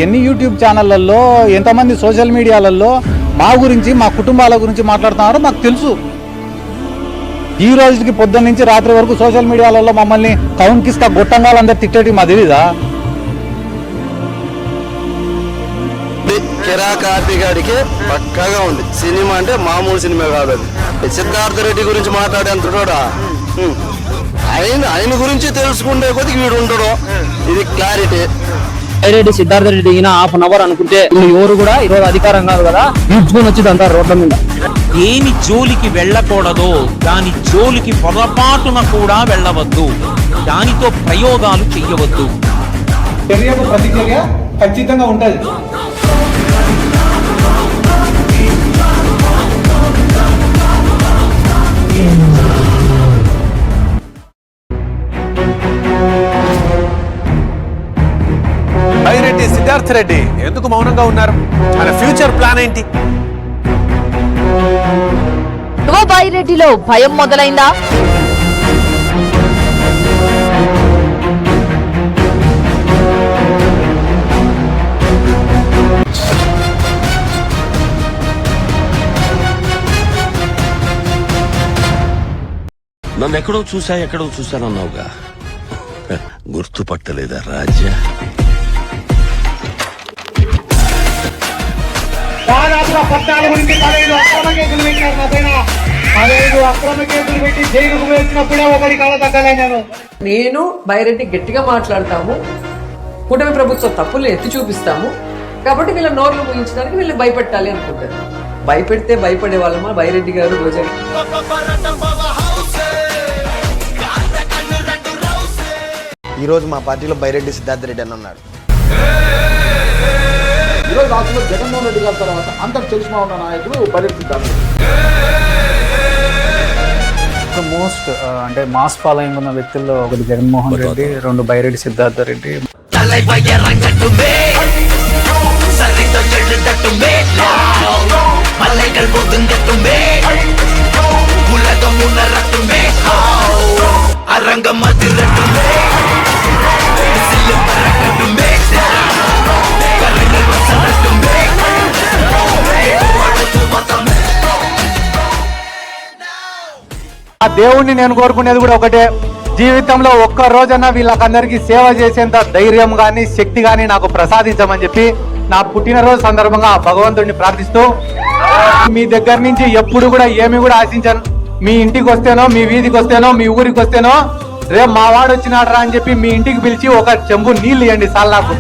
ఎన్ని యూట్యూబ్ ఛానళ్లలో ఎంతమంది సోషల్ మీడియాలలో మా గురించి మా కుటుంబాల గురించి మాట్లాడుతున్నారో మాకు తెలుసు. ఈ రోజుకి పొద్దున్న నుంచి రాత్రి వరకు సోషల్ మీడియాలలో మమ్మల్ని కౌన్కిస్తా గొట్టంగాలందరూ తిట్టేటి మా తెలీదా? కిరా కార్తీగాడికి పక్కాగా ఉంది. సినిమా అంటే మామూలు సినిమా కాదు. అది సిద్ధార్థ రెడ్డి గురించి మాట్లాడేంత కూడా ఆయన గురించి తెలుసుకుంటే కొద్దిగా వీడు ఉండడు. ఇది క్లారిటీ. రెడ్డి సిద్ధార్థ రెడ్డి ఈయన హాఫ్ అన్ అవర్ అనుకుంటే ఎవరు కూడా ఈరోజు అధికారం కాదు కదా ఈడ్చుకొని వచ్చింది అంతా రోడ్ల మీద. దేని జోలికి వెళ్ళకూడదో దాని జోలికి పొరపాటున కూడా వెళ్ళవద్దు. దానితో ప్రయోగాలు చెయ్యవద్దు. చర్యకు ప్రతిచర్య ఖచ్చితంగా ఉంటుంది. బైరెడ్డి సిద్ధార్థ రెడ్డి ఎందుకు మౌనంగా ఉన్నారు? ఆయన ఫ్యూచర్ ప్లాన్ ఏంటి? బైరెడ్డిలో భయం మొదలైందా? నన్ను ఎక్కడో చూశానన్నావుగా, గుర్తుపట్టలేదా రాజా? నేను బైరెడ్డి గట్టిగా మాట్లాడతాము, కూటమి ప్రభుత్వ తప్పులు ఎత్తి చూపిస్తాము కాబట్టి వీళ్ళ నోర్లు ముగించడానికి వీళ్ళని భయపెట్టాలి అనుకుంటారు. భయపెడితే భయపడే వాళ్ళమా బైరెడ్డి గారు రోజా? ఈరోజు మా పార్టీలో బైరెడ్డి సిద్ధార్థ రెడ్డి అని ఉన్నాడు. ఈరోజు రాష్ట్రంలో జగన్మోహన్ రెడ్డి గారి తర్వాత అంతకు తెలిసిన ఉన్న నాయకుడు బైరెడ్డి సిద్ధార్థ రెడ్డి. మోస్ట్ అంటే మాస్ ఫాలోయింగ్ ఉన్న వ్యక్తుల్లో ఒకటి జగన్మోహన్ రెడ్డి, రెండు బైరెడ్డి సిద్ధార్థ రెడ్డి. ఆ దేవుణ్ణి నేను కోరుకునేది కూడా ఒకటే, జీవితంలో ఒక్క రోజన్నా వీళ్ళకందరికీ సేవ చేసేంత ధైర్యం కానీ శక్తి కానీ నాకు ప్రసాదించమని చెప్పి నా పుట్టినరోజు సందర్భంగా ఆ భగవంతుడిని ప్రార్థిస్తూ, మీ దగ్గర నుంచి ఎప్పుడు కూడా ఏమి కూడా ఆశించాను. మీ ఇంటికి వస్తేనో, మీ వీధికి వస్తేనో, మీ ఊరికి వస్తేనో, రేపు మా వాడు వచ్చినాడు రా అని చెప్పి మీ ఇంటికి పిలిచి ఒక చెంబు నీళ్ళు ఇవ్వండి చాలు నాకు.